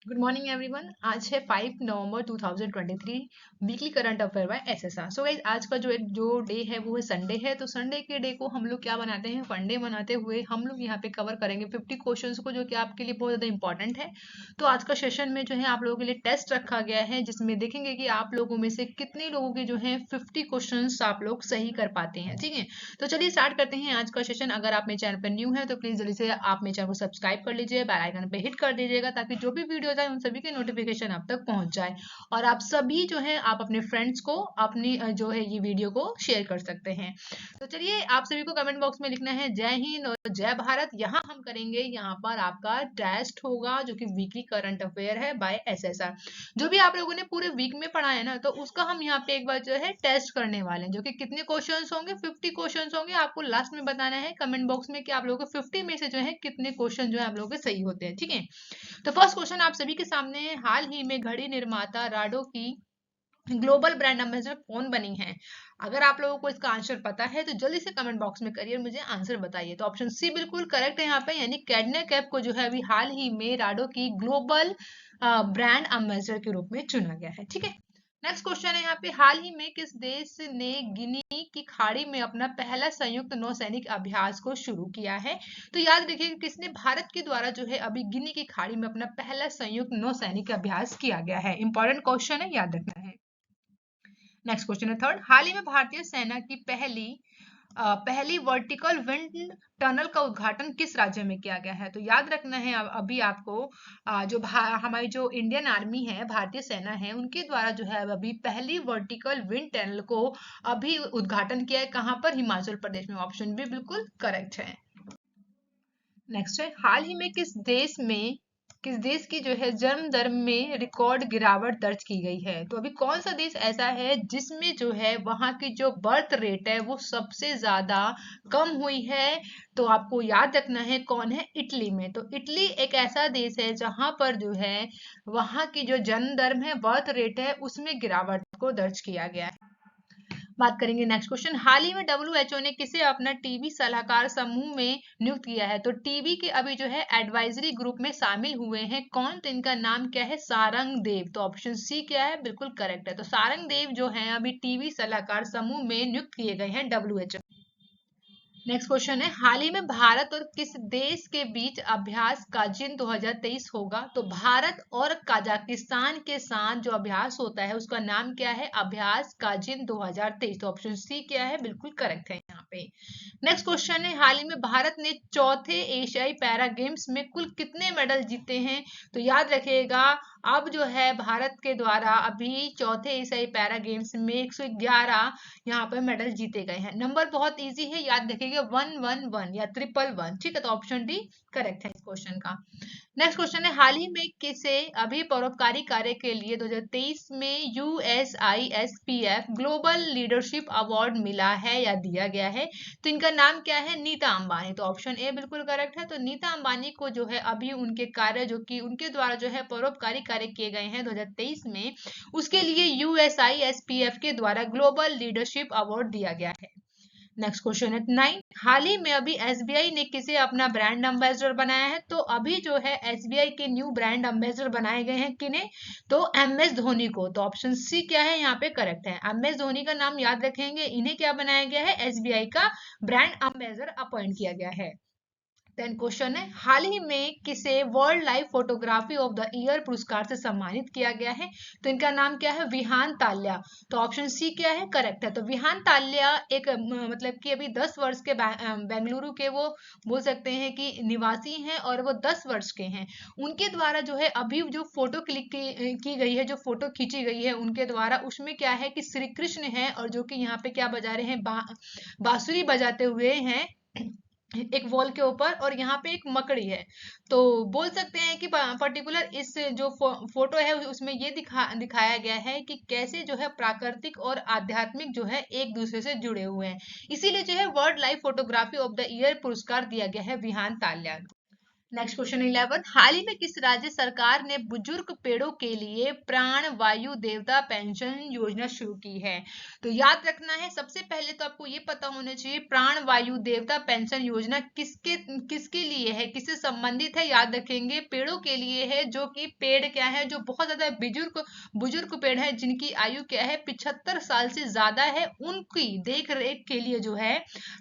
Good morning everyone. आज है 5 November 2023, weekly current affair by SSR. So guys, आज का जो डे है वो है संडे है। तो संडे के डे को हम लोग क्या बनाते हैं, फंडे बनाते हुए हम लोग यहाँ पे कवर करेंगे 50 क्वेश्चंस को, जो कि आपके लिए बहुत ज़्यादा इंपॉर्टेंट है। तो आज का सेशन में जो है आप लोगों के लिए टेस्ट रखा गया है, जिसमें देखेंगे कि आप लोगों में से कितने लोगों के जो है 50 क्वेश्चन आप लोग सही कर पाते हैं। ठीक है, तो चलिए स्टार्ट करते हैं आज का सेशन। अगर आप मेरे चैनल पर न्यू है तो प्लीज जल्दी से आप मेरे चैनल को सब्सक्राइब कर लीजिए, बेल आइकन पे हिट कर दीजिएगा, ताकि जो भी वीडियो जाए उन सभी के नोटिफिकेशन आप तक पहुंच जाए। और आप सभी जो है आप अपने फ्रेंड्स को अपनी जो है ये वीडियो को शेयर कर सकते हैं। तो चलिए, आप सभी को कमेंट बॉक्स में लिखना है जय हिंद और जय भारत। यहाँ हम करेंगे, यहाँ पर आपका टेस्ट होगा जो कि वीकली करंट अफेयर है बाय एसएसआर। जो भी आप लोगों ने पूरे वीक में पढ़ा है ना, तो उसका हम यहाँ पे एक बार जो है टेस्ट करने वाले हैं, जो कि कितने क्वेश्चंस होंगे, 50 क्वेश्चंस होंगे। आपको लास्ट में बताना है कमेंट बॉक्स में कि आप लोगों को 50 में से जो है कितने क्वेश्चन जो है आप लोगों के सही होते हैं। ठीक है, तो फर्स्ट क्वेश्चन आप सभी के सामने है, हाल ही में घड़ी निर्माता राडो की ग्लोबल ब्रांड एम्बेसडर कौन बनी है? अगर आप लोगों को इसका आंसर पता है तो जल्दी से कमेंट बॉक्स में करिए और मुझे आंसर बताइए। तो ऑप्शन सी बिल्कुल करेक्ट है यहाँ पे, यानी कैटने कैप को जो है अभी हाल ही में राडो की ग्लोबल ब्रांड एम्बेसडर के रूप में चुना गया है। ठीक है, नेक्स्ट क्वेश्चन है यहाँ पे, हाल ही में किस देश ने गिनी की खाड़ी में अपना पहला संयुक्त नौसैनिक अभ्यास को शुरू किया है? तो याद रखिए किसने, भारत के द्वारा जो है अभी गिनी की खाड़ी में अपना पहला संयुक्त नौसैनिक अभ्यास किया गया है। इंपॉर्टेंट क्वेश्चन है, याद रखना है। नेक्स्ट क्वेश्चन है थर्ड, हाल ही में भारतीय सेना की पहली वर्टिकल विंड टनल का उद्घाटन किस राज्य में किया गया है? तो याद रखना है अभी आपको हमारी जो इंडियन आर्मी है, भारतीय सेना है, उनके द्वारा जो है अभी पहली वर्टिकल विंड टनल को अभी उद्घाटन किया है। कहाँ पर? हिमाचल प्रदेश में। ऑप्शन बी बिल्कुल करेक्ट है। नेक्स्ट है, हाल ही में किस देश की जो है जन्म दर में रिकॉर्ड गिरावट दर्ज की गई है? तो अभी कौन सा देश ऐसा है जिसमें जो है वहां की जो बर्थ रेट है वो सबसे ज्यादा कम हुई है? तो आपको याद रखना है कौन है, इटली में। तो इटली एक ऐसा देश है जहां पर जो है वहां की जो जन्म दर है, बर्थ रेट है, उसमें गिरावट को दर्ज किया गया है। बात करेंगे नेक्स्ट क्वेश्चन, हाल ही में डब्ल्यूएचओ ने किसे अपना टीबी सलाहकार समूह में नियुक्त किया है? तो टीबी के अभी जो है एडवाइजरी ग्रुप में शामिल हुए हैं कौन? तो इनका नाम क्या है, सारंग देव। तो ऑप्शन सी क्या है, बिल्कुल करेक्ट है। तो सारंग देव जो है अभी टीबी सलाहकार समूह में नियुक्त किए गए हैं डब्ल्यूएचओ। नेक्स्ट क्वेश्चन है, हाल ही में भारत और किस देश के बीच अभ्यास काजिन 2023 होगा? तो भारत और कजाकिस्तान के साथ जो अभ्यास होता है उसका नाम क्या है, अभ्यास काजिन 2023। तो ऑप्शन सी क्या है, बिल्कुल करेक्ट है यहाँ पे। नेक्स्ट क्वेश्चन है, हाल ही में भारत ने चौथे एशियाई पैरा गेम्स में कुल कितने मेडल जीते हैं? तो याद रखिएगा, अब जो है भारत के द्वारा अभी चौथे एशियाई पैरा गेम्स में 111 यहाँ पर मेडल जीते गए हैं। नंबर बहुत इजी है, याद रखिएगा 111 या 111। ठीक है, तो ऑप्शन डी करेक्ट है इस क्वेश्चन का। नेक्स्ट क्वेश्चन है, हाल ही में किसे अभी परोपकारी कार्य के लिए 2023 में यूएसआईएसपीएफ ग्लोबल लीडरशिप अवार्ड मिला है या दिया गया है? तो इनका नाम क्या है, नीता अंबानी। तो ऑप्शन ए बिल्कुल करेक्ट है। तो नीता अंबानी को जो है अभी उनके कार्य जो कि उनके द्वारा जो है परोपकारी कार्य किए गए हैं 2023 में, उसके लिए यूएसआईएसपीएफ के द्वारा ग्लोबल लीडरशिप अवार्ड दिया गया है। नेक्स्ट क्वेश्चन है 9, हाल ही में अभी एसबीआई ने किसे अपना ब्रांड एम्बेसडर बनाया है? तो अभी जो है एसबीआई के न्यू ब्रांड एम्बेसडर बनाए गए हैं किन्हें? तो एमएस धोनी को। तो ऑप्शन सी क्या है, यहाँ पे करेक्ट है। एमएस धोनी का नाम याद रखेंगे, इन्हें क्या बनाया गया है, एसबीआई का ब्रांड एम्बेसडर अपॉइंट किया गया है। देन क्वेश्चन है, हाल ही में किसे world life photography of the year पुरस्कार से सम्मानित किया गया है? तो इनका नाम क्या है, विहान ताल्या। तो ऑप्शन सी क्या है, करेक्ट है। तो विहान ताल्या एक मतलब कि अभी 10 वर्ष के बेंगलुरु के वो बोल सकते हैं कि निवासी हैं, और वो 10 वर्ष के हैं। उनके द्वारा जो है अभी जो फोटो क्लिक की गई है, जो फोटो खींची गई है उनके द्वारा, उसमें क्या है कि श्री कृष्ण है, और जो कि यहाँ पे क्या बजा रहे हैं, बांसुरी बजाते हुए हैं एक वॉल के ऊपर, और यहाँ पे एक मकड़ी है। तो बोल सकते हैं कि पर्टिकुलर इस जो फोटो है उसमें ये दिखाया गया है कि कैसे जो है प्राकृतिक और आध्यात्मिक जो है एक दूसरे से जुड़े हुए हैं। इसीलिए जो है world life photography of the year पुरस्कार दिया गया है विहान ताल्या। नेक्स्ट क्वेश्चन 11, हाल ही में किस राज्य सरकार ने बुजुर्ग पेड़ों के लिए प्राण वायु देवता पेंशन योजना शुरू की है? तो याद रखना है, सबसे पहले तो आपको ये पता होना चाहिए प्राण वायु देवता पेंशन योजना किसके किसके लिए है, किससे संबंधित है। याद रखेंगे पेड़ों के लिए है, जो कि पेड़ क्या है, जो बहुत ज्यादा बुजुर्ग बुजुर्ग पेड़ है, जिनकी आयु क्या है 75 साल से ज्यादा है, उनकी देख रेख के लिए जो है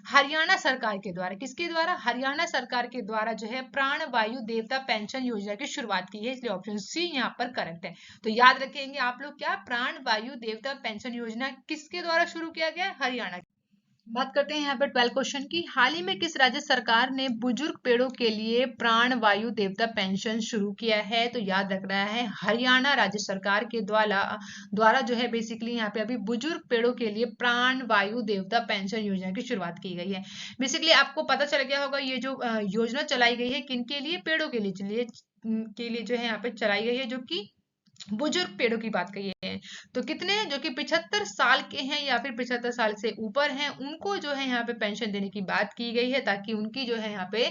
हरियाणा सरकार के द्वारा, किसके द्वारा, हरियाणा सरकार के द्वारा जो है प्राण वायु देवता पेंशन योजना की शुरुआत की है, इसलिए ऑप्शन सी यहाँ पर करेक्ट है। तो याद रखेंगे आप लोग क्या, प्राण वायु देवता पेंशन योजना किसके द्वारा शुरू किया गया, हरियाणा। बात करते हैं यहाँ पे 12 क्वेश्चन की, हाल ही में किस राज्य सरकार ने बुजुर्ग पेड़ों के लिए प्राण वायु देवता पेंशन शुरू किया है? तो याद रखना है हरियाणा राज्य सरकार के द्वारा द्वारा जो है बेसिकली यहाँ पे अभी बुजुर्ग पेड़ों के लिए प्राण वायु देवता पेंशन योजना की शुरुआत की गई है। बेसिकली आपको पता चल गया होगा ये जो योजना चलाई गई है किनके लिए, पेड़ों के लिए जो है यहाँ पे चलाई गई है, जो कि बुजुर्ग पेड़ों की बात कही है। तो कितने, जो कि 75 साल के हैं या फिर 75 साल से ऊपर हैं, उनको जो है यहाँ पे पेंशन देने की बात की गई है, ताकि उनकी जो है यहाँ पे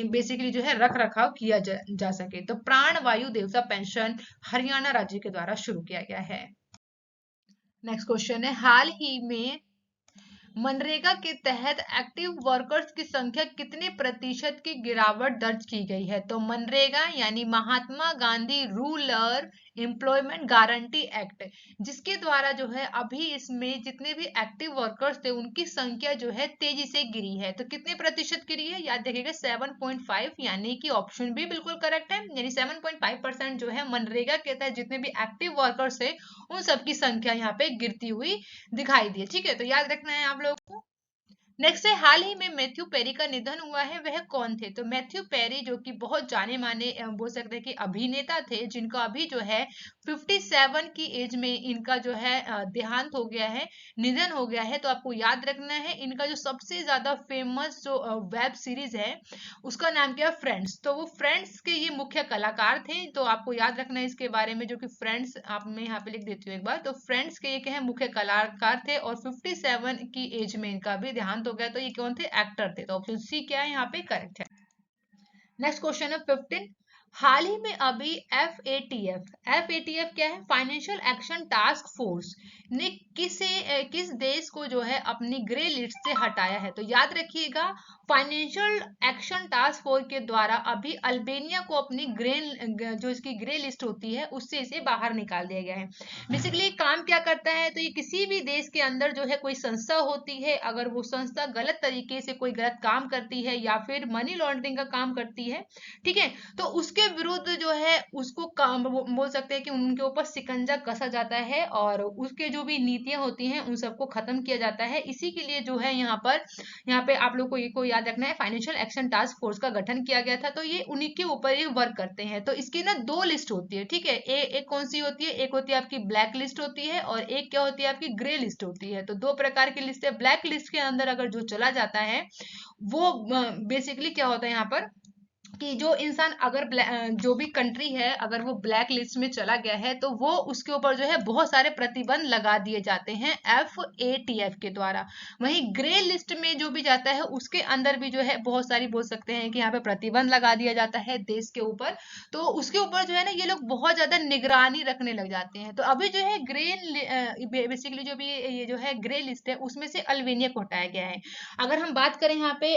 बेसिकली जो है रख रखाव किया जा सके। तो प्राण वायु देवता पेंशन हरियाणा राज्य के द्वारा शुरू किया गया है। नेक्स्ट क्वेश्चन है, हाल ही में मनरेगा के तहत एक्टिव वर्कर्स की संख्या कितने प्रतिशत की गिरावट दर्ज की गई है? तो मनरेगा यानी Mahatma Gandhi rural employment guarantee act, जिसके द्वारा जो है अभी इसमें जितने भी एक्टिव वर्कर्स थे उनकी संख्या जो है तेजी से गिरी है। तो कितने प्रतिशत गिरी है, याद रखिएगा 7.5, यानी कि ऑप्शन भी बिल्कुल करेक्ट है, यानी 7.5% जो है मनरेगा के तहत जितने भी एक्टिव वर्कर्स है उन सबकी संख्या यहाँ पे गिरती हुई दिखाई दी है। ठीक है, तो याद रखना है आप लोगों को। नेक्स्ट है, हाल ही में मैथ्यू पेरी का निधन हुआ है, वह कौन थे? तो मैथ्यू पेरी जो कि बहुत जाने माने बोल सकते हैं कि अभिनेता थे, जिनका अभी जो है 57 की एज में इनका जो है देहांत हो गया है, निधन हो गया है। तो आपको याद रखना है इनका जो सबसे ज्यादा फेमस जो वेब सीरीज है उसका नाम क्या है, फ्रेंड्स। तो वो फ्रेंड्स के ये मुख्य कलाकार थे, तो आपको याद रखना है इसके बारे में, जो कि फ्रेंड्स आप मैं यहाँ पे लिख देती हूँ एक बार। तो फ्रेंड्स के ये क्या है, मुख्य कलाकार थे, और 57 की एज में इनका भी देहांत हो गया। तो ये कौन थे, एक्टर थे। तो ऑप्शन सी क्या है यहाँ पे करेक्ट है। नेक्स्ट क्वेश्चन है 15, हाल ही में अभी एफ ए टी एफ क्या है, फाइनेंशियल एक्शन टास्क फोर्स ने किस देश को जो है अपनी ग्रे लिस्ट से हटाया है? तो याद रखिएगा फाइनेंशियल एक्शन टास्क फोर्स के द्वारा अभी अल्बेनिया को अपनी जो इसकी ग्रे लिस्ट होती है उससे इसे बाहर निकाल दिया गया है। बेसिकली काम क्या करता है, तो ये किसी भी देश के अंदर जो है कोई संस्था होती है, अगर वो संस्था गलत तरीके से कोई गलत काम करती है या फिर मनी लॉन्ड्रिंग का काम करती है, ठीक है, तो उसके विरुद्ध जो है उसको काम बोल सकते हैं कि उनके ऊपर शिकंजा कसा जाता है, और उसके जो भी नीतियां होती हैं उन सबको खत्म किया जाता है। इसी के लिए जो है यहाँ पे आप लोग को याद रखना है फाइनेंशियल एक्शन टास्क फोर्स का गठन किया गया था। तो ये उन्हीं के ऊपर ही वर्क करते हैं। तो इसकी ना दो लिस्ट होती है, ठीक है, एक कौन सी होती है, एक होती है आपकी ब्लैक लिस्ट होती है, और एक क्या होती है आपकी ग्रे लिस्ट होती है। तो दो प्रकार की लिस्ट है। ब्लैक लिस्ट के अंदर अगर जो चला जाता है वो बेसिकली क्या होता है यहाँ पर, कि जो इंसान अगर जो भी कंट्री है अगर वो ब्लैक लिस्ट में चला गया है तो वो उसके ऊपर जो है बहुत सारे प्रतिबंध लगा दिए जाते हैं FATF के द्वारा। वहीं ग्रे लिस्ट में जो भी जाता है उसके अंदर भी जो है बहुत सारी बोल सकते हैं कि यहाँ पे प्रतिबंध लगा दिया जाता है देश के ऊपर। तो उसके ऊपर जो है ना ये लोग बहुत ज्यादा निगरानी रखने लग जाते हैं। तो अभी जो है बेसिकली जो भी ये जो है ग्रे लिस्ट है उसमें से अल्बेनिया को हटाया गया है। अगर हम बात करें यहाँ पे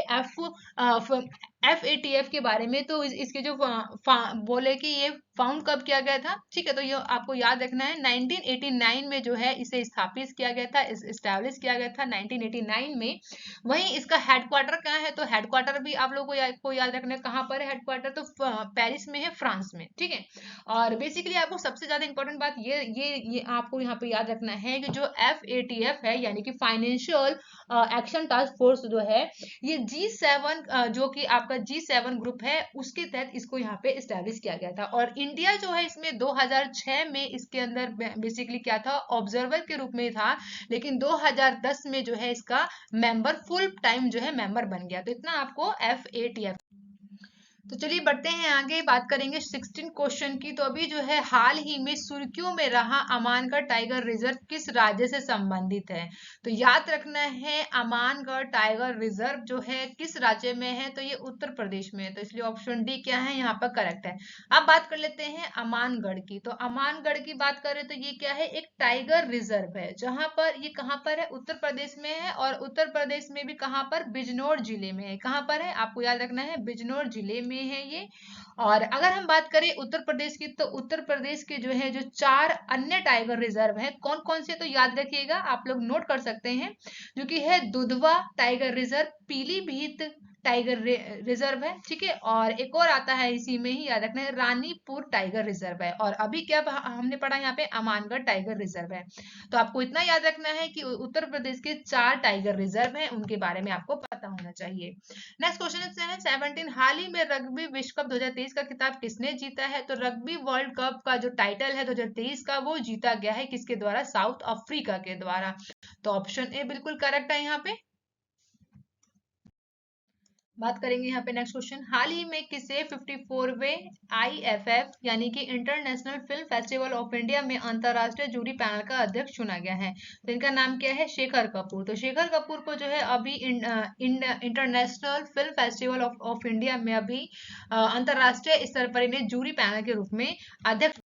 FATF के बारे में, तो इसके जो बोले कि ये फाउंड कब किया गया था, ठीक है, तो ये आपको याद रखना है 1989 में जो है इसे स्थापित किया गया था, इस्टेब्लिश किया गया था 1989 में। वहीं इसका हेडक्वार्टर कहाँ है, तो हेडक्वार्टर भी आप लोगों को याद रखना है कहाँ पर है हेडक्वार्टर, तो पेरिस में है, फ्रांस में, ठीक है। और बेसिकली आपको सबसे ज्यादा इंपॉर्टेंट बात ये आपको यहाँ पे याद रखना है कि जो FATF है यानी कि फाइनेंशियल एक्शन टास्क फोर्स जो है ये G7 जो कि आपका G7 ग्रुप है उसके तहत इसको यहाँ पे इस्टेब्लिश किया गया था। और इंडिया जो है इसमें 2006 में इसके अंदर बेसिकली क्या था, ऑब्जर्वर के रूप में था, लेकिन 2010 में जो है इसका मेंबर फुल टाइम जो है मेंबर बन गया। तो इतना आपको FATF। तो चलिए बढ़ते हैं आगे, बात करेंगे 16 क्वेश्चन की। तो अभी जो है हाल ही में सुर्खियों में रहा अमानगढ़ टाइगर रिजर्व किस राज्य से संबंधित है? तो याद रखना है अमानगढ़ टाइगर रिजर्व जो है किस राज्य में है, तो ये उत्तर प्रदेश में है, तो इसलिए ऑप्शन डी क्या है यहाँ पर करेक्ट है। अब बात कर लेते हैं अमानगढ़ की। तो अमानगढ़ की बात करें तो ये क्या है, एक टाइगर रिजर्व है, जहां पर ये कहाँ पर है, उत्तर प्रदेश में है, और उत्तर प्रदेश में भी कहाँ पर, बिजनौर जिले में है। कहाँ पर है आपको याद रखना है, बिजनौर जिले में है ये। और अगर हम बात करें उत्तर प्रदेश की, तो उत्तर प्रदेश के जो है जो 4 अन्य टाइगर रिजर्व है, कौन कौन से, तो याद रखिएगा, आप लोग नोट कर सकते हैं, जो कि है Dudhwa tiger reserve, Pilibhit tiger reserve है, ठीक है, और एक और आता है इसी में ही, याद रखना है, रानीपुर टाइगर रिजर्व है, और अभी क्या हमने पढ़ा यहाँ पे अमानगढ़ टाइगर रिजर्व है। तो आपको इतना याद रखना है कि उत्तर प्रदेश के 4 टाइगर रिजर्व हैं, उनके बारे में आपको पता होना चाहिए। नेक्स्ट क्वेश्चन है 17, हाल ही में रग्बी विश्व कप 2023 का खिताब किसने जीता है? तो रग्बी वर्ल्ड कप का जो टाइटल है 2023 का, वो जीता गया है किसके द्वारा, साउथ अफ्रीका के द्वारा। तो ऑप्शन ए बिल्कुल करेक्ट है यहाँ पे। बात करेंगे यहाँ पे नेक्स्ट क्वेश्चन, हाल ही में किसे 54वें IFF यानी कि international film festival of India में अंतरराष्ट्रीय जूरी पैनल का अध्यक्ष चुना गया है? तो इनका नाम क्या है, शेखर कपूर। तो शेखर कपूर को जो है अभी international film festival of India में अभी अंतरराष्ट्रीय स्तर पर इन्हें जूरी पैनल के रूप में अध्यक्ष।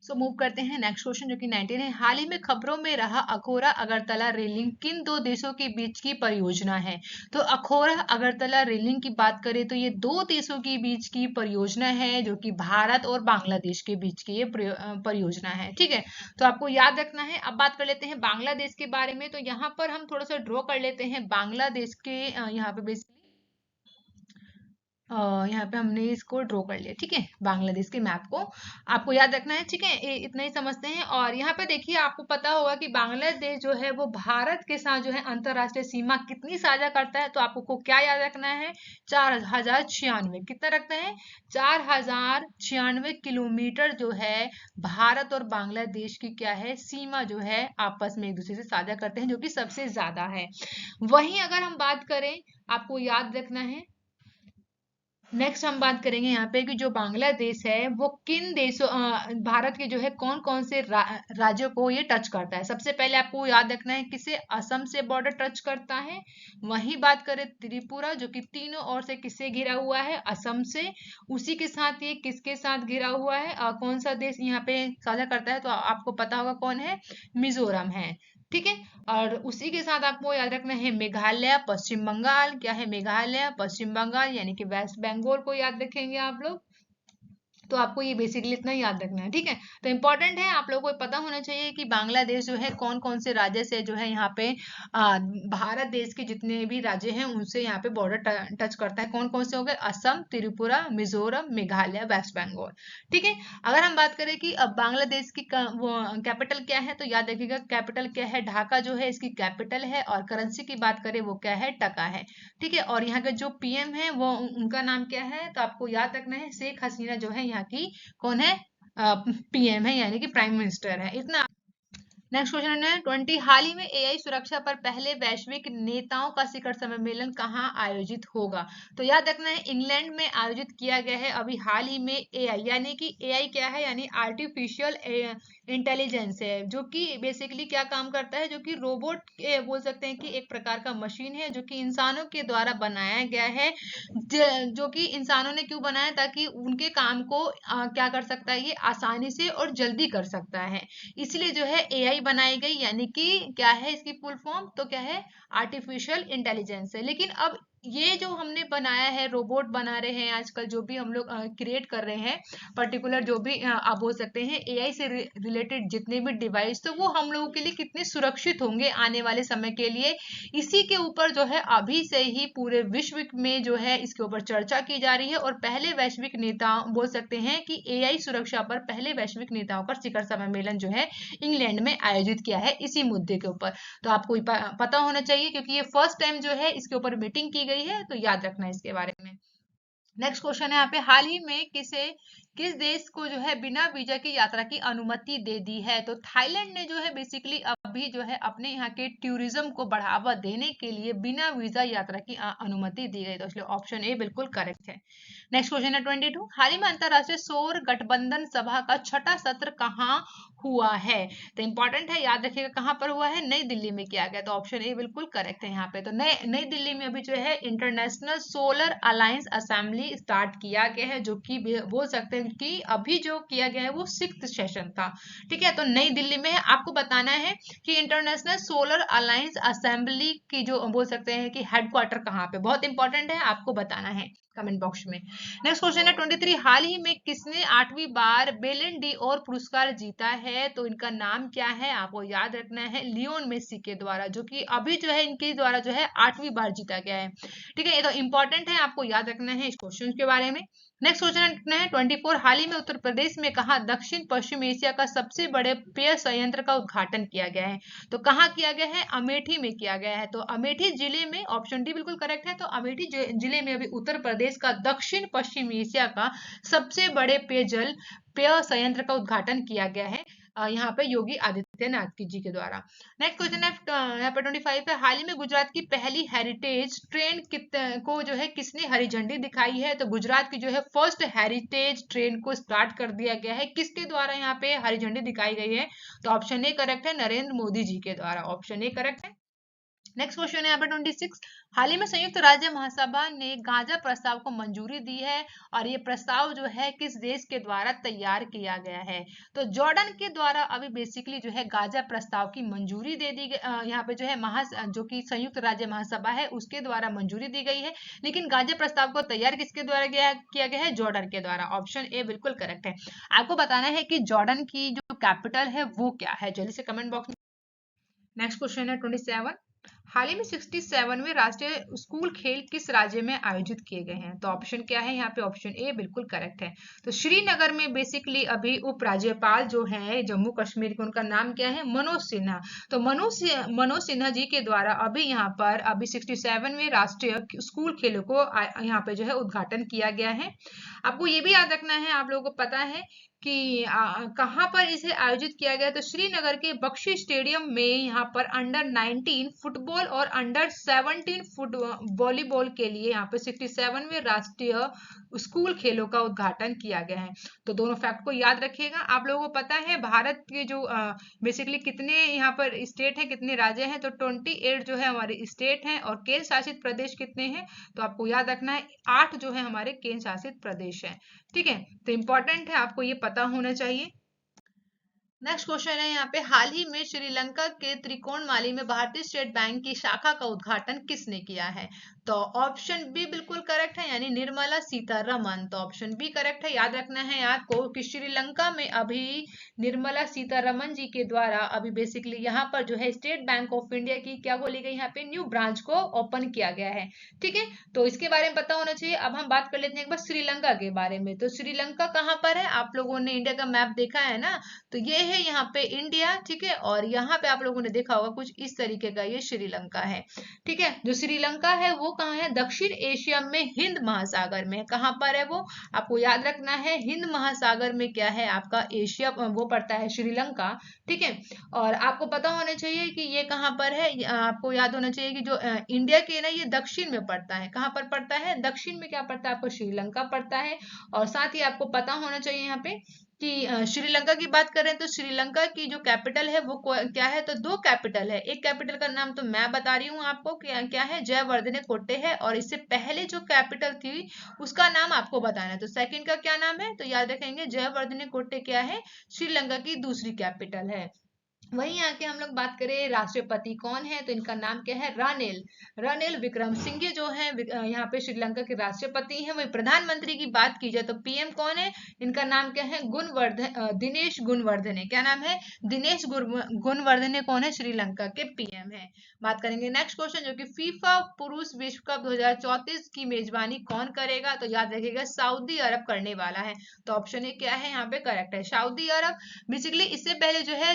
सो मूव करते हैं नेक्स्ट क्वेश्चन जो कि 19 है, हाल ही में खबरों में रहा अखोरा अगरतला रेलिंग किन दो देशों के बीच की परियोजना है? तो अखोरा अगरतला रेलिंग की बात करें तो ये दो देशों के बीच की परियोजना है, जो कि भारत और बांग्लादेश के बीच की ये परियोजना है, ठीक है। तो आपको याद रखना है। अब बात कर लेते हैं बांग्लादेश के बारे में। तो यहाँ पर हम थोड़ा सा ड्रॉ कर लेते हैं बांग्लादेश के, यहाँ पे बेसिकली यहाँ पे हमने इसको ड्रॉ कर लिया, ठीक है, बांग्लादेश के मैप को आपको याद रखना है, ठीक है, इतना ही समझते हैं। और यहाँ पे देखिए आपको पता होगा कि बांग्लादेश जो है वो भारत के साथ जो है अंतरराष्ट्रीय सीमा कितनी साझा करता है, तो आपको क्या याद रखना है, 4096, कितना रखना है, 4096 किलोमीटर जो है भारत और बांग्लादेश की क्या है, सीमा जो है आपस में एक दूसरे से साझा करते हैं, जो कि सबसे ज्यादा है। वहीं अगर हम बात करें, आपको याद रखना है, नेक्स्ट हम बात करेंगे यहाँ पे कि जो बांग्लादेश है वो किन देशों, भारत के जो है कौन कौन से राज्यों को ये टच करता है। सबसे पहले आपको याद रखना है किसे, असम से बॉर्डर टच करता है। वहीं बात करें त्रिपुरा, जो कि तीनों ओर से किससे घिरा हुआ है, असम से। उसी के साथ ये किसके साथ घिरा हुआ है, कौन सा देश यहाँ पे साझा करता है, तो आपको पता होगा कौन है, मिजोरम है, ठीक है। और उसी के साथ आपको याद रखना है मेघालय, पश्चिम बंगाल, क्या है, मेघालय, पश्चिम बंगाल यानी कि वेस्ट बंगाल को याद रखेंगे आप लोग। तो आपको ये बेसिकली इतना याद रखना है, ठीक है। तो इंपॉर्टेंट है, आप लोगों को पता होना चाहिए कि बांग्लादेश जो है कौन कौन से राज्य से जो है यहाँ पे भारत देश के जितने भी राज्य हैं उनसे यहाँ पे बॉर्डर टच करता है। कौन कौन से हो गए, असम, त्रिपुरा, मिजोरम, मेघालय, वेस्ट बंगाल, ठीक है। अगर हम बात करें कि अब बांग्लादेश की कैपिटल क्या है, तो याद रखिएगा कैपिटल क्या है, ढाका जो है इसकी कैपिटल है, और करेंसी की बात करें वो क्या है, टका है, ठीक है। और यहाँ के जो पीएम है वो उनका नाम क्या है, तो आपको याद रखना है शेख हसीना जो है यहाँ की कौन है, पीएम है, यानी कि प्राइम मिनिस्टर है, इतना। नेक्स्ट क्वेश्चन है 20, हाल ही में एआई सुरक्षा पर पहले वैश्विक नेताओं का शिखर सम्मेलन कहाँ आयोजित होगा? तो याद रखना है इंग्लैंड में आयोजित किया गया है अभी हाल ही में। एआई यानी कि एआई क्या है, यानी आर्टिफिशियल इंटेलिजेंस है, जो कि बेसिकली क्या काम करता है, जो कि रोबोट बोल सकते हैं कि एक प्रकार का मशीन है, जो कि इंसानों के द्वारा बनाया गया है, जो कि इंसानों ने क्यों बनाया, ताकि उनके काम को क्या कर सकता है, ये आसानी से और जल्दी कर सकता है, इसलिए जो है एआई बनाई गई, यानी कि क्या है इसकी फुल फॉर्म, तो क्या है, आर्टिफिशियल इंटेलिजेंस है। लेकिन अब ये जो हमने बनाया है, रोबोट बना रहे हैं आजकल, जो भी हम लोग क्रिएट कर रहे हैं, पर्टिकुलर जो भी आप बोल सकते हैं एआई से रिलेटेड जितने भी डिवाइस, तो वो हम लोगों के लिए कितने सुरक्षित होंगे आने वाले समय के लिए, इसी के ऊपर जो है अभी से ही पूरे विश्व में जो है इसके ऊपर चर्चा की जा रही है। और पहले वैश्विक नेता बोल सकते हैं कि एआई सुरक्षा पर पहले वैश्विक नेताओं का शिखर सम्मेलन जो है इंग्लैंड में आयोजित किया है इसी मुद्दे के ऊपर। तो आपको पता होना चाहिए, क्योंकि ये फर्स्ट टाइम जो है इसके ऊपर मीटिंग की गई है, तो याद रखना है इसके बारे में। नेक्स्ट क्वेश्चन है यहाँ पे, हाल ही में किसे किस देश को जो है बिना वीजा की यात्रा की अनुमति दे दी है? तो थाईलैंड ने जो है बेसिकली अभी जो है अपने यहाँ के टूरिज्म को बढ़ावा देने के लिए बिना वीजा यात्रा की अनुमति दी गई, तो इसलिए ऑप्शन ए बिल्कुल करेक्ट है। नेक्स्ट क्वेश्चन है 22। हाल ही में अंतरराष्ट्रीय सौर गठबंधन सभा का छठा सत्र कहाँ हुआ है? तो इंपॉर्टेंट है, याद रखिएगा कहाँ पर हुआ है, नई दिल्ली में किया गया, तो ऑप्शन ए बिल्कुल करेक्ट है यहाँ पे। तो नई दिल्ली में अभी जो है international solar alliance assembly start किया गया है, जो कि बोल सकते हैं कि अभी जो किया गया है वो 6th सेशन था। ठीक है, तो नई दिल्ली में आपको बताना है कि इंटरनेशनल सोलर अलायंस असेंबली की जो बोल सकते हैं कि हेडक्वार्टर कहाँ पे, बहुत इंपॉर्टेंट है, आपको बताना है कमेंट बॉक्स में। नेक्स्ट क्वेश्चन है 23। हाल ही में किसने 8वीं बार बेलन डी और पुरस्कार जीता है? तो इनका नाम क्या है, आपको याद रखना है, लियोन मेसी के द्वारा, जो कि अभी जो है इनके द्वारा जो है 8वीं बार जीता गया है। ठीक है, ये तो इंपॉर्टेंट है, आपको याद रखना है इस क्वेश्चन के बारे में। नेक्स्ट क्वेश्चन है 24। हाल ही में उत्तर प्रदेश में कहा दक्षिण पश्चिम एशिया का सबसे बड़े पेय संयंत्र का उद्घाटन किया गया है? तो कहाँ किया गया है? अमेठी में किया गया है। तो अमेठी जिले में, ऑप्शन डी बिल्कुल करेक्ट है। तो अमेठी जिले में अभी उत्तर प्रदेश का दक्षिण पश्चिम एशिया का सबसे बड़े पेय संयंत्र का उद्घाटन किया गया है यहाँ पे योगी आदित्यनाथ जी के द्वारा। नेक्स्ट क्वेश्चन है यहाँ पे 25 है। हाल ही में गुजरात की पहली हेरिटेज ट्रेन को जो है किसने हरी झंडी दिखाई है? तो गुजरात की जो है फर्स्ट हेरिटेज ट्रेन को स्टार्ट कर दिया गया है, किसके द्वारा यहाँ पे हरी झंडी दिखाई गई है? तो ऑप्शन ए करेक्ट है, नरेंद्र मोदी जी के द्वारा, ऑप्शन ए करेक्ट है। नेक्स्ट क्वेश्चन है यहाँ पे 26। हाल ही में संयुक्त राज्य महासभा ने गांजा प्रस्ताव को मंजूरी दी है, और ये प्रस्ताव जो है किस देश के द्वारा तैयार किया गया है? तो जॉर्डन के द्वारा अभी बेसिकली जो है गांजा प्रस्ताव की मंजूरी दे दी गई, यहाँ पे जो है जो कि संयुक्त राज्य महासभा है उसके द्वारा मंजूरी दी गई है, लेकिन गांजा प्रस्ताव को तैयार किसके द्वारा किया गया है? जॉर्डन के द्वारा, ऑप्शन ए बिल्कुल करेक्ट है। आपको बताना है कि जॉर्डन की जो कैपिटल है वो क्या है, जल्दी से कमेंट बॉक्स में। नेक्स्ट क्वेश्चन है 27। हाल ही में 67वें राष्ट्रीय स्कूल खेल किस राज्य में आयोजित किए गए हैं? तो ऑप्शन क्या है यहाँ पे? ऑप्शन ए बिल्कुल करेक्ट है। तो श्रीनगर में बेसिकली अभी उपराज्यपाल जो है जम्मू कश्मीर के, उनका नाम क्या है? मनोज सिन्हा। तो मनोज सिन्हा जी के द्वारा अभी यहाँ पर अभी 67वें राष्ट्रीय स्कूल खेलों को यहाँ पे जो है उद्घाटन किया गया है। आपको ये भी याद रखना है, आप लोगों को पता है कि कहाँ पर इसे आयोजित किया गया? तो श्रीनगर के बख्शी स्टेडियम में यहाँ पर अंडर 19 फुटबॉल और अंडर 17 वॉलीबॉल के लिए यहाँ पे 67वें राष्ट्रीय स्कूल खेलों का उद्घाटन किया गया है। तो दोनों फैक्ट को याद रखिएगा। आप लोगों को पता है भारत के जो बेसिकली कितने यहाँ पर स्टेट हैं, कितने राज्य हैं? तो 28 जो है हमारे स्टेट हैं, और केंद्र शासित प्रदेश कितने हैं? तो आपको याद रखना है 8 जो है हमारे केंद्र शासित प्रदेश हैं। ठीक है, तो इंपॉर्टेंट है, आपको ये पता होना चाहिए। नेक्स्ट क्वेश्चन है यहाँ पे, हाल ही में श्रीलंका के त्रिकोणमाली में भारतीय स्टेट बैंक की शाखा का उद्घाटन किसने किया है? तो ऑप्शन बी बिल्कुल करेक्ट है, यानी निर्मला सीतारमन। तो ऑप्शन बी करेक्ट है। याद रखना है आपको कि श्रीलंका में अभी निर्मला सीतारमन जी के द्वारा अभी बेसिकली यहाँ पर जो है स्टेट बैंक ऑफ इंडिया की क्या बोली गई, यहाँ पे न्यू ब्रांच को ओपन किया गया है। ठीक है, तो इसके बारे में पता होना चाहिए। अब हम बात कर लेते हैं एक बार श्रीलंका के बारे में। तो श्रीलंका कहाँ पर है? आप लोगों ने इंडिया का मैप देखा है ना, तो ये है यहाँ पे इंडिया। ठीक है, और यहाँ पे आप लोगों ने देखा होगा कुछ इस तरीके का ये श्रीलंका है। ठीक है, जो श्रीलंका है वो कहाँ है? दक्षिण एशिया में हिंद महासागर में। कहाँ पर है वो? आपको याद रखना है, हिंद महासागर में क्या है आपका एशिया वो पड़ता है, श्रीलंका। ठीक है, और आपको पता होना चाहिए कि ये कहाँ पर है। आपको याद होना चाहिए कि जो इंडिया के ना ये दक्षिण में पड़ता है। कहाँ पर पड़ता है? दक्षिण में क्या पड़ता है आपको? श्रीलंका पड़ता है। और साथ ही आपको पता होना चाहिए यहाँ पे कि श्रीलंका की बात करें तो श्रीलंका की जो कैपिटल है वो क्या है? तो दो कैपिटल है। एक कैपिटल का नाम तो मैं बता रही हूँ आपको, क्या है? जयवर्धने कोटे है। और इससे पहले जो कैपिटल थी उसका नाम आपको बताना है। तो सेकंड का क्या नाम है? तो याद रखेंगे जयवर्धने कोटे क्या है? श्रीलंका की दूसरी कैपिटल है। वहीं आके हम लोग बात करें राष्ट्रपति कौन है, तो इनका नाम क्या है? रानिल रानिल विक्रमसिंघे जो है यहाँ पे श्रीलंका के राष्ट्रपति हैं। वही प्रधानमंत्री की बात की जाए तो पीएम कौन है? इनका नाम क्या है? दिनेश गुणवर्धने। क्या नाम है? दिनेश गुणवर्धने कौन है? श्रीलंका के पीएम है। बात करेंगे नेक्स्ट क्वेश्चन, जो कि फीफा पुरुष विश्व कप 2034 की मेजबानी कौन करेगा? तो याद रखिएगा सऊदी अरब करने वाला है। तो ऑप्शन ए क्या है यहाँ पे? करेक्ट है, सऊदी अरब। बेसिकली इससे पहले जो है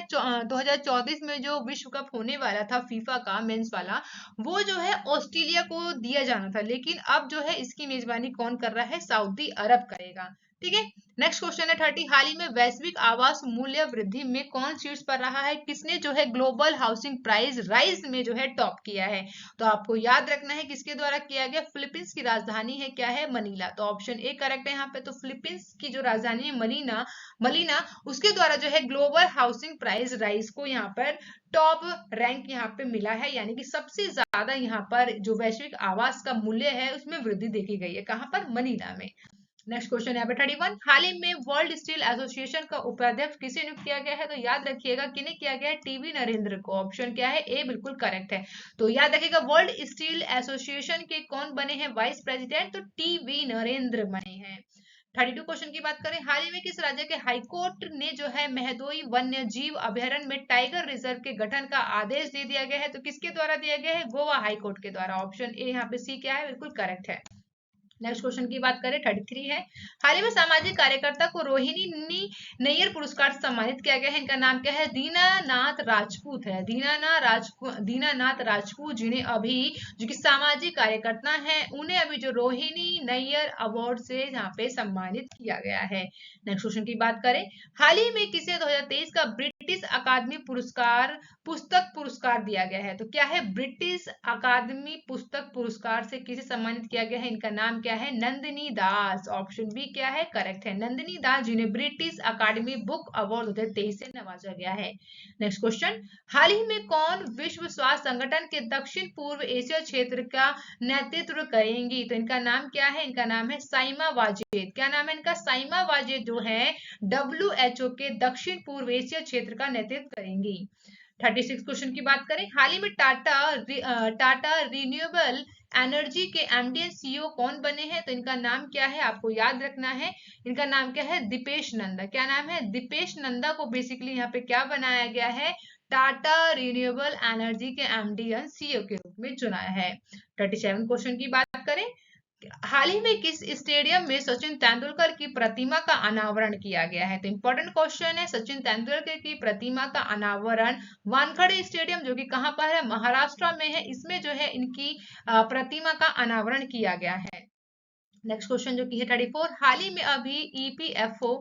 2034 में जो विश्व कप होने वाला था फीफा का मेंस वाला, वो जो है ऑस्ट्रेलिया को दिया जाना था, लेकिन अब जो है इसकी मेजबानी कौन कर रहा है? सऊदी अरब करेगा। ठीक है। नेक्स्ट क्वेश्चन है 30, हाल ही में वैश्विक आवास मूल्य वृद्धि में कौन शीर्ष पर रहा है, किसने जो है ग्लोबल हाउसिंग प्राइस राइज में जो है टॉप किया है। तो आपको याद रखना है किसके द्वारा किया गया, फिलीपींस की राजधानी है क्या है, मनीला। तो ऑप्शन ए करेक्ट है यहाँ पे। तो फिलीपींस की जो राजधानी है मनीला, मनीला उसके द्वारा जो है ग्लोबल हाउसिंग प्राइस राइज को यहाँ पर टॉप रैंक यहाँ पे मिला है, यानी कि सबसे ज्यादा यहाँ पर जो वैश्विक आवास का मूल्य है उसमें वृद्धि देखी गई है। कहां पर, मनीला में। नेक्स्ट क्वेश्चन यहाँ पे 31, हाल ही में वर्ल्ड स्टील एसोसिएशन का उपाध्यक्ष किसे नियुक्त किया गया है। तो याद रखिएगा किन्हें किया गया है, टीवी नरेंद्र को। ऑप्शन क्या है, ए बिल्कुल करेक्ट है। तो याद रखिएगा वर्ल्ड स्टील एसोसिएशन के कौन बने हैं वाइस प्रेसिडेंट, तो टीवी नरेंद्र बने हैं। 32 क्वेश्चन की बात करें, हाल ही में किस राज्य के हाईकोर्ट ने जो है मेहदोई वन्य जीव अभ्यारण्य में टाइगर रिजर्व के गठन का आदेश दे दिया गया है। तो किसके द्वारा दिया गया है, गोवा हाईकोर्ट के द्वारा। ऑप्शन ए यहाँ पे सी क्या है, बिल्कुल करेक्ट है। नेक्स्ट क्वेश्चन की बात करें 33 है, हाल ही में सामाजिक कार्यकर्ता को रोहिणी नैयर पुरस्कार से सम्मानित किया गया है। इनका नाम क्या है, दीनानाथ राजपूत है। दीनानाथ राजपूत जिन्हें अभी जो कि सामाजिक कार्यकर्ता हैं उन्हें अभी जो रोहिणी नैयर अवार्ड से यहाँ पे सम्मानित किया गया है। नेक्स्ट क्वेश्चन की बात करें, हाल ही में किसे 2023 का ब्रिटिश अकादमी पुरस्कार पुस्तक पुरस्कार दिया गया है। तो क्या है, ब्रिटिश अकादमी पुस्तक पुरस्कार से किसे सम्मानित किया गया है, इनका नाम क्या है, नंदिनी दास। ऑप्शन बी क्या है, करेक्ट है, नंदिनी दास जिन्हें ब्रिटिश अकादमी बुक अवार्ड 2023 से नवाजा गया है। नेक्स्ट क्वेश्चन, हाल ही में कौन विश्व स्वास्थ्य संगठन के दक्षिण पूर्व एशिया क्षेत्र का नेतृत्व करेंगी। तो इनका नाम क्या है, इनका नाम है साइमा वाजेद। क्या नाम है इनका, साइमा वाजेद जो है WHO के दक्षिण पूर्व एशिया क्षेत्र का नेतृत्व करेंगी। 36 क्वेश्चन की बात करें, हाल ही में टाटा रिन्यूएबल एनर्जी के MD एंड CEO कौन बने हैं। तो इनका नाम क्या है, आपको याद रखना है, इनका नाम क्या है, दीपेश नंदा। क्या नाम है, दीपेश नंदा को बेसिकली यहाँ पे क्या बनाया गया है, टाटा रिन्यूएबल एनर्जी के MD एंड CEO के रूप में चुना है। 37 क्वेश्चन की बात करें, हाल ही में किस स्टेडियम में सचिन तेंदुलकर की प्रतिमा का अनावरण किया गया है। तो इंपॉर्टेंट क्वेश्चन है, सचिन तेंदुलकर की प्रतिमा का अनावरण वानखड़े स्टेडियम जो कि कहां पर है, महाराष्ट्र में है, इसमें जो है इनकी प्रतिमा का अनावरण किया गया है। नेक्स्ट क्वेश्चन जो की है 34, हाल ही में अभी EPFO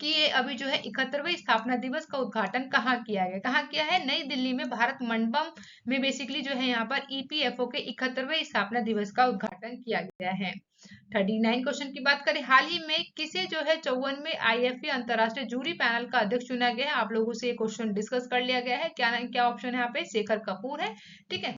कि अभी जो है 71वें स्थापना दिवस का उद्घाटन कहाँ किया गया, कहाँ किया है, नई दिल्ली में भारत मंडपम में बेसिकली जो है यहाँ पर EPFO के 71वें स्थापना दिवस का उद्घाटन किया गया है। 39 क्वेश्चन की बात करें, हाल ही में किसे जो है 54वें IFA अंतरराष्ट्रीय जूरी पैनल का अध्यक्ष चुना गया है। आप लोगों से ये क्वेश्चन डिस्कस कर लिया गया है, क्या ऑप्शन है यहाँ पे, शेखर कपूर है। ठीक है।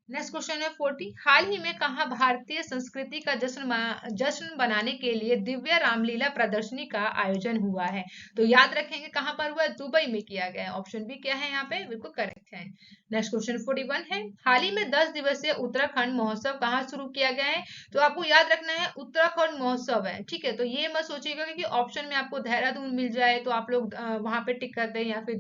नेक्स्ट क्वेश्चन है 40, हाल ही में कहा भारतीय संस्कृति का जश्न बनाने के लिए दिव्य रामलीला प्रदर्शनी का आयोजन हुआ है। तो याद रखेंगे कहां पर हुआ, दुबई में किया गया है। ऑप्शन बी क्या है यहाँ पे, बिल्कुल करेक्ट है। नेक्स्ट क्वेश्चन 41 है, हाल ही में 10 दिवसीय उत्तराखंड महोत्सव कहाँ शुरू किया गया है। तो आपको याद रखना है उत्तराखंड महोत्सव है। ठीक है, तो ये मत सोचिएगा कि ऑप्शन में आपको देहरादून मिल जाए तो आप लोग वहां पे टिक कर दें, या फिर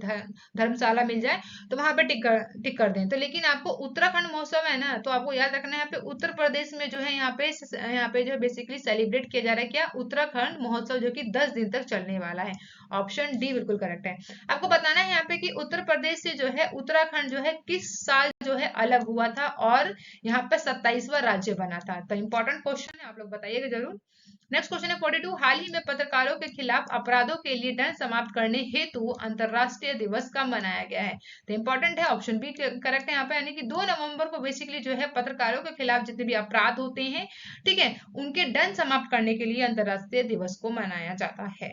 धर्मशाला मिल जाए तो वहां पे टिक कर दें। तो लेकिन आपको उत्तराखंड महोत्सव है ना, तो आपको याद रखना है यहाँ पे उत्तर प्रदेश में जो है यहाँ पे जो बेसिकली सेलिब्रेट किया जा रहा है क्या, उत्तराखंड महोत्सव जो कि 10 दिन तक चलने वाला है। ऑप्शन डी बिल्कुल करेक्ट है। आपको बताना है यहाँ पे कि उत्तर प्रदेश से जो है उत्तराखंड जो है किस साल जो है अलग हुआ था और यहाँ पे 27वां राज्य बना था। तो इंपॉर्टेंट क्वेश्चन है, आप लोग बताइएगा जरूर। नेक्स्ट क्वेश्चन है 42, हाल ही में पत्रकारों के खिलाफ अपराधों के लिए दंड समाप्त करने हेतु अंतरराष्ट्रीय दिवस कब मनाया गया है। तो इंपॉर्टेंट है, ऑप्शन बी करेक्ट है यहाँ पे, यानी कि 2 नवंबर को बेसिकली जो है पत्रकारों के खिलाफ जितने भी अपराध होते हैं, ठीक है, उनके दंड समाप्त करने के लिए अंतरराष्ट्रीय दिवस को मनाया जाता है।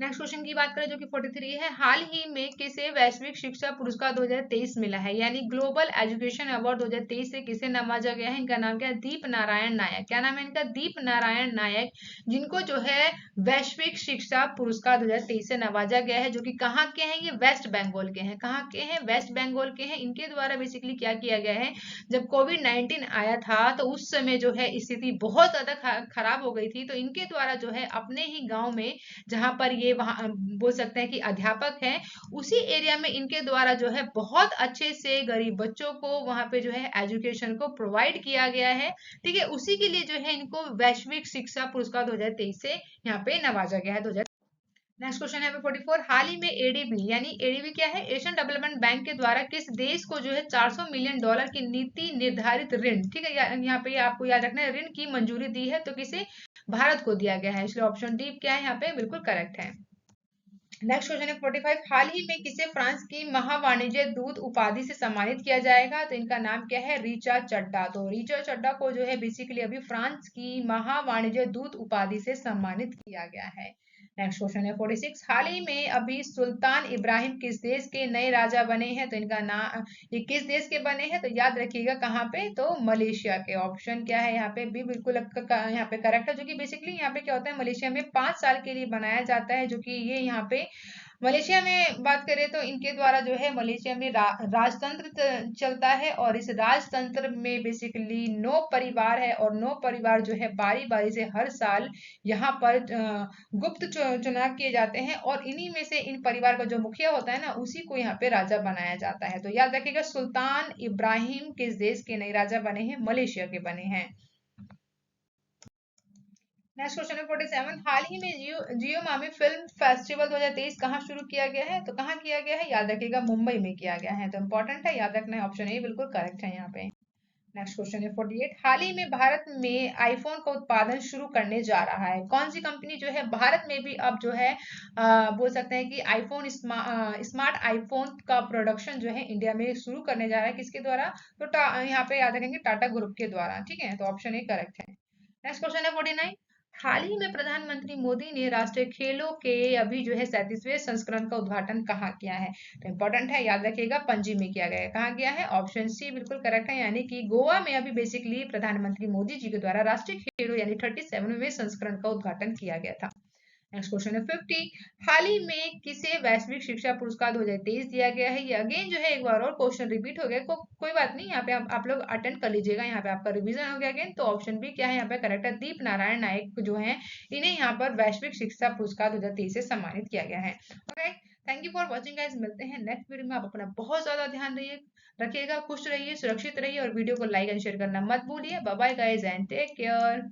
नेक्स्ट क्वेश्चन की बात करें जो कि 43 है, हाल ही में किसे वैश्विक शिक्षा पुरस्कार 2023 मिला है, यानी ग्लोबल एजुकेशन अवार्ड 2023 से किसे नवाजा गया है। इनका नाम क्या है, दीप नारायण नायक। क्या नाम है इनका, दीप नारायण नायक, जिनको जो है वैश्विक शिक्षा पुरस्कार 2023 से नवाजा गया है, जो कि कहाँ के हैं, ये वेस्ट बंगाल के हैं। कहाँ के हैं, वेस्ट बंगाल के हैं। इनके द्वारा बेसिकली क्या किया गया है, जब कोविड-19 आया था तो उस समय जो है स्थिति बहुत ज्यादा खराब हो गई थी, तो इनके द्वारा जो है अपने ही गाँव में जहां पर ये वहां बोल सकते हैं कि अध्यापक हैं, उसी एरिया में इनके द्वारा जो है बहुत अच्छे से गरीब बच्चों को वहां पे जो है एजुकेशन को प्रोवाइड किया गया है। ठीक है, उसी के लिए जो है इनको वैश्विक शिक्षा पुरस्कार 2023 से यहाँ पे नवाजा गया है। नेक्स्ट क्वेश्चन है 44, हाल ही में ADB यानी ADB क्या है, एशियन डेवलपमेंट बैंक के द्वारा किस देश को जो है $400 मिलियन की नीति निर्धारित ऋण, ठीक है, यहाँ पे आपको याद रखना है, ऋण की मंजूरी दी है। तो किसे, भारत को दिया गया है, इसलिए ऑप्शन डी क्या है यहाँ पे बिल्कुल करेक्ट है। नेक्स्ट क्वेश्चन है 45, हाल ही में किसे फ्रांस की महावाणिज्य दूत उपाधि से सम्मानित किया जाएगा? तो इनका नाम क्या है? रीचा चड्ढा। तो रीचा चड्ढा को जो है बेसिकली अभी फ्रांस की महावाणिज्य दूत उपाधि से सम्मानित किया गया है। नेक्स्ट क्वेश्चन है 46, हाल ही में अभी सुल्तान इब्राहिम किस देश के नए राजा बने हैं? तो इनका नाम, ये किस देश के बने हैं? तो याद रखिएगा कहाँ पे, तो मलेशिया के। ऑप्शन क्या है यहाँ पे भी बिल्कुल यहाँ पे करेक्ट है, जो कि बेसिकली यहाँ पे क्या होता है, मलेशिया में 5 साल के लिए बनाया जाता है, जो कि ये यहाँ पे मलेशिया में बात करें तो इनके द्वारा जो है मलेशिया में राजतंत्र चलता है, और इस राजतंत्र में बेसिकली 9 परिवार है, और 9 परिवार जो है बारी बारी से हर साल यहाँ पर गुप्त चुनाव किए जाते हैं, और इन्हीं में से इन परिवार का जो मुखिया होता है ना, उसी को यहाँ पे राजा बनाया जाता है। तो याद रखिएगा सुल्तान इब्राहिम किस देश के नए राजा बने हैं? मलेशिया के बने हैं। नेक्स्ट क्वेश्चन है 47, हाल ही में जियो मामी फिल्म फेस्टिवल 2023 कहाँ शुरू किया गया है? तो कहाँ किया गया है? याद रखिएगा मुंबई में किया गया है, तो इंपॉर्टेंट है, याद रखना है। ऑप्शन ए बिल्कुल करेक्ट है यहाँ पे। नेक्स्ट क्वेश्चन है 48, हाल ही में भारत में आईफोन का उत्पादन शुरू करने जा रहा है, कौन सी कंपनी जो है भारत में भी अब जो है बोल सकते हैं कि आईफोन स्मार्ट आईफोन का प्रोडक्शन जो है इंडिया में शुरू करने जा रहा है, किसके द्वारा? तो यहाँ पे याद रखेंगे टाटा ग्रुप के द्वारा, ठीक है, तो ऑप्शन ए करेक्ट है। नेक्स्ट क्वेश्चन है 49, हाल ही में प्रधानमंत्री मोदी ने राष्ट्रीय खेलों के अभी जो है 37वें संस्करण का उद्घाटन कहाँ किया है? तो इंपॉर्टेंट है, याद रखिएगा पणजी में किया गया है। कहाँ किया है? ऑप्शन सी बिल्कुल करेक्ट है, यानी कि गोवा में अभी बेसिकली प्रधानमंत्री मोदी जी के द्वारा राष्ट्रीय खेलों यानी 37वें संस्करण का उद्घाटन किया गया था। नेक्स्ट क्वेश्चन है 50, हाल ही में किसे वैश्विक शिक्षा पुरस्कार 2023 दिया गया है? ये अगेन जो है एक बार और क्वेश्चन रिपीट हो गया, कोई बात नहीं, यहाँ पे आप लोग अटेंड कर लीजिएगा, यहाँ पे आपका रिवीजन हो गया अगेन। तो ऑप्शन बी क्या है यहाँ पे करेक्ट है, दीप नारायण नायक जो है, इन्हें यहाँ पर वैश्विक शिक्षा पुरस्कार 2023 से सम्मानित किया गया है। Okay, thank you for watching guys, मिलते हैं नेक्स्ट वीडियो में। आप अपना बहुत ज्यादा ध्यान रखिएगा, खुश रहिए, सुरक्षित रहिए, और वीडियो को लाइक एंड शेयर करना मत भूलिए। Bye bye guys and take care.